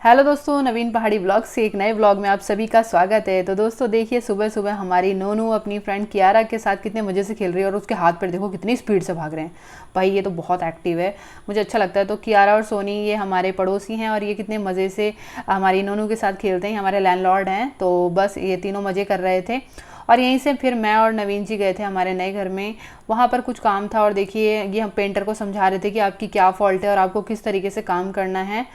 Hello दोस्तों, नवीन पहाड़ी vlogs से एक नए व्लॉग में आप सभी का स्वागत है। तो दोस्तों देखिए, सुबह सुबह हमारी नोनू अपनी फ्रेंड कियारा के साथ कितने मज़े से खेल रही है और उसके हाथ पर देखो कितनी स्पीड से भाग रहे हैं। भाई ये तो बहुत एक्टिव है, मुझे अच्छा लगता है। तो कियारा और सोनी ये हमारे पड़ोसी हैं और ये कितने मज़े से हमारी नोनू के साथ खेलते हैं। हमारे लैंडलॉर्ड हैं, तो बस ये तीनों मज़े कर रहे थे। और यहीं से फिर मैं और नवीन जी गए थे हमारे नए घर में। वहाँ पर कुछ काम था और देखिए ये हम पेंटर को समझा रहे थे कि आपकी क्या फ़ॉल्ट है और आपको किस तरीके से काम करना है।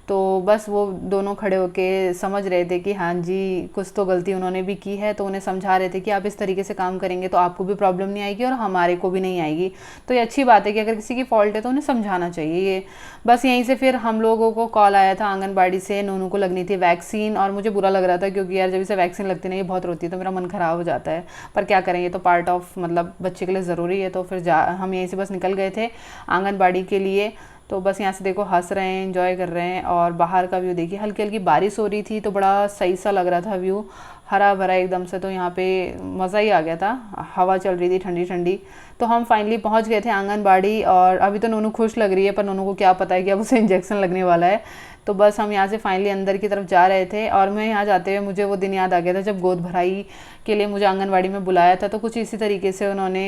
तो बस वो दोनों खड़े होके समझ रहे थे कि हाँ जी, कुछ तो गलती उन्होंने भी की है। तो उन्हें समझा रहे थे कि आप इस तरीके से काम करेंगे तो आपको भी प्रॉब्लम नहीं आएगी और हमारे को भी नहीं आएगी। तो ये अच्छी बात है कि अगर किसी की फ़ॉल्ट है तो उन्हें समझाना चाहिए। ये बस यहीं से फिर हम लोगों को कॉल आया था आंगनबाड़ी से। नूनू को लगनी थी वैक्सीन और मुझे बुरा लग रहा था क्योंकि यार जब इसे वैक्सीन लगती नहीं, ये बहुत रोती है तो मेरा मन ख़राब हो जाता है। पर क्या करें, ये तो पार्ट ऑफ मतलब बच्चे के लिए ज़रूरी है। तो फिर हम यहीं से बस निकल गए थे आंगनबाड़ी के लिए। तो बस यहाँ से देखो हंस रहे हैं, एंजॉय कर रहे हैं। और बाहर का व्यू देखिए, हल्की हल्की बारिश हो रही थी तो बड़ा सही सा लग रहा था व्यू, हरा भरा एकदम से। तो यहाँ पे मज़ा ही आ गया था, हवा चल रही थी ठंडी ठंडी। तो हम फाइनली पहुँच गए थे आंगनबाड़ी। और अभी तो नोनू खुश लग रही है, पर नोनू को क्या पता है कि अब उसे इंजेक्शन लगने वाला है। तो बस हम यहाँ से फाइनली अंदर की तरफ जा रहे थे। और मैं यहाँ जाते हुए मुझे वो दिन याद आ गया था जब गोद भराई के लिए मुझे आंगनबाड़ी में बुलाया था। तो कुछ इसी तरीके से उन्होंने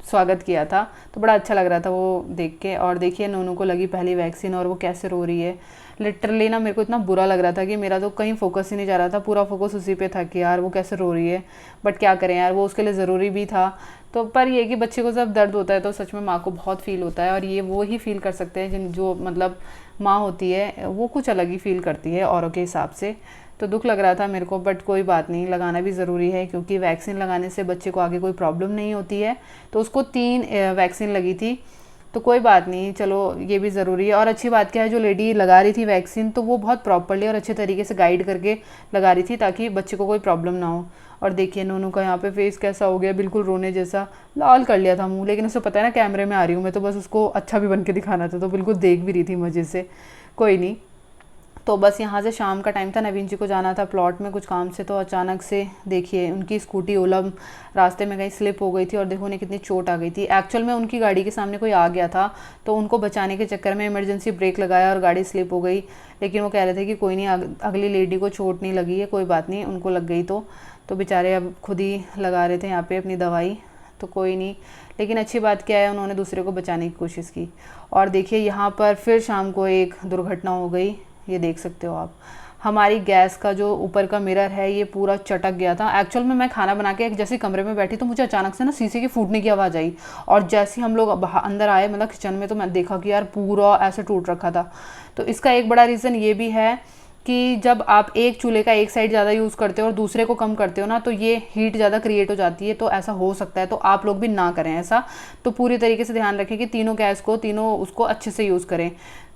स्वागत किया था। तो बड़ा अच्छा लग रहा था वो देख के। और देखिए नोनू को लगी पहली वैक्सीन और वो कैसे रो रही है। लिटरली ना मेरे को इतना बुरा लग रहा था कि मेरा तो कहीं फोकस ही नहीं जा रहा था, पूरा फोकस उसी पे था कि यार वो कैसे रो रही है। बट क्या करें यार, वो उसके लिए ज़रूरी भी था। तो पर ये कि बच्चे को जब दर्द होता है तो सच में माँ को बहुत फील होता है। और ये वो ही फील कर सकते हैं जिन जो मतलब माँ होती है, वो कुछ अलग ही फील करती है औरों के हिसाब से। तो दुख लग रहा था मेरे को, बट कोई बात नहीं, लगाना भी ज़रूरी है क्योंकि वैक्सीन लगाने से बच्चे को आगे कोई प्रॉब्लम नहीं होती है। तो उसको 3 वैक्सीन लगी थी। तो कोई बात नहीं, चलो ये भी ज़रूरी है। और अच्छी बात क्या है, जो लेडी लगा रही थी वैक्सीन तो वो बहुत प्रॉपरली और अच्छे तरीके से गाइड करके लगा रही थी ताकि बच्चे को कोई प्रॉब्लम ना हो। और देखिए नोनू का यहाँ पे फेस कैसा हो गया, बिल्कुल रोने जैसा, लाल कर लिया था मुंह। लेकिन उसे पता है ना कैमरे में आ रही हूँ मैं, तो बस उसको अच्छा भी बन के दिखाना था। तो बिल्कुल देख भी रही थी मज़े से। कोई नहीं। तो बस यहाँ से शाम का टाइम था, नवीन जी को जाना था प्लॉट में कुछ काम से। तो अचानक से देखिए उनकी स्कूटी ओला रास्ते में कहीं स्लिप हो गई थी और देखो उन्हें कितनी चोट आ गई थी। एक्चुअल में उनकी गाड़ी के सामने कोई आ गया था तो उनको बचाने के चक्कर में इमरजेंसी ब्रेक लगाया और गाड़ी स्लिप हो गई। लेकिन वो कह रहे थे कि कोई नहीं, अगली लेडी को चोट नहीं लगी है, कोई बात नहीं, उनको लग गई तो बेचारे अब खुद ही लगा रहे थे यहाँ पे अपनी दवाई। तो कोई नहीं, लेकिन अच्छी बात क्या है, उन्होंने दूसरे को बचाने की कोशिश की। और देखिए यहाँ पर फिर शाम को एक दुर्घटना हो गई, ये देख सकते हो आप। हमारी गैस का जो ऊपर का मिरर है ये पूरा चटक गया था। एक्चुअल में मैं खाना बना के एक जैसे कमरे में बैठी तो मुझे अचानक से ना शीशे की फूटने की आवाज़ आई। और जैसे हम लोग अंदर आए मतलब किचन में, तो मैं देखा कि यार पूरा ऐसे टूट रखा था। तो इसका एक बड़ा रीज़न ये भी है कि जब आप एक चूल्हे का एक साइड ज़्यादा यूज़ करते हो और दूसरे को कम करते हो ना, तो ये हीट ज़्यादा क्रिएट हो जाती है। तो ऐसा हो सकता है, तो आप लोग भी ना करें ऐसा। तो पूरी तरीके से ध्यान रखें कि तीनों गैस को, तीनों उसको अच्छे से यूज़ करें।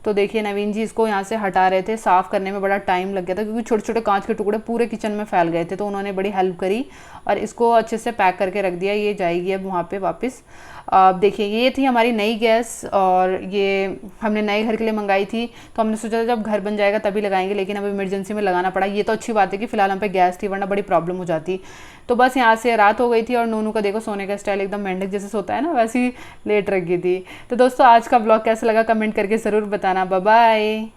तो देखिए नवीन जी इसको यहाँ से हटा रहे थे, साफ़ करने में बड़ा टाइम लग गया था क्योंकि छोटे छोटे कांच के टुकड़े पूरे किचन में फैल गए थे। तो उन्होंने बड़ी हेल्प करी और इसको अच्छे से पैक करके रख दिया। ये जाएगी अब वहाँ पे वापस। अब देखिए ये थी हमारी नई गैस और ये हमने नए घर के लिए मंगाई थी। तो हमने सोचा था जब घर बन जाएगा तभी लगाएंगे, लेकिन अब इमरजेंसी में लगाना पड़ा। ये तो अच्छी बात है कि फ़िलहाल हम पे गैस थी, वरना बड़ी प्रॉब्लम हो जाती। तो बस यहाँ से रात हो गई थी और नोनू का देखो सोने का स्टाइल एकदम मेंढक जैसे सोता है ना, वैसे ही लेट रखी थी। तो दोस्तों आज का ब्लॉग कैसा लगा कमेंट करके ज़रूर बताना। Bye bye.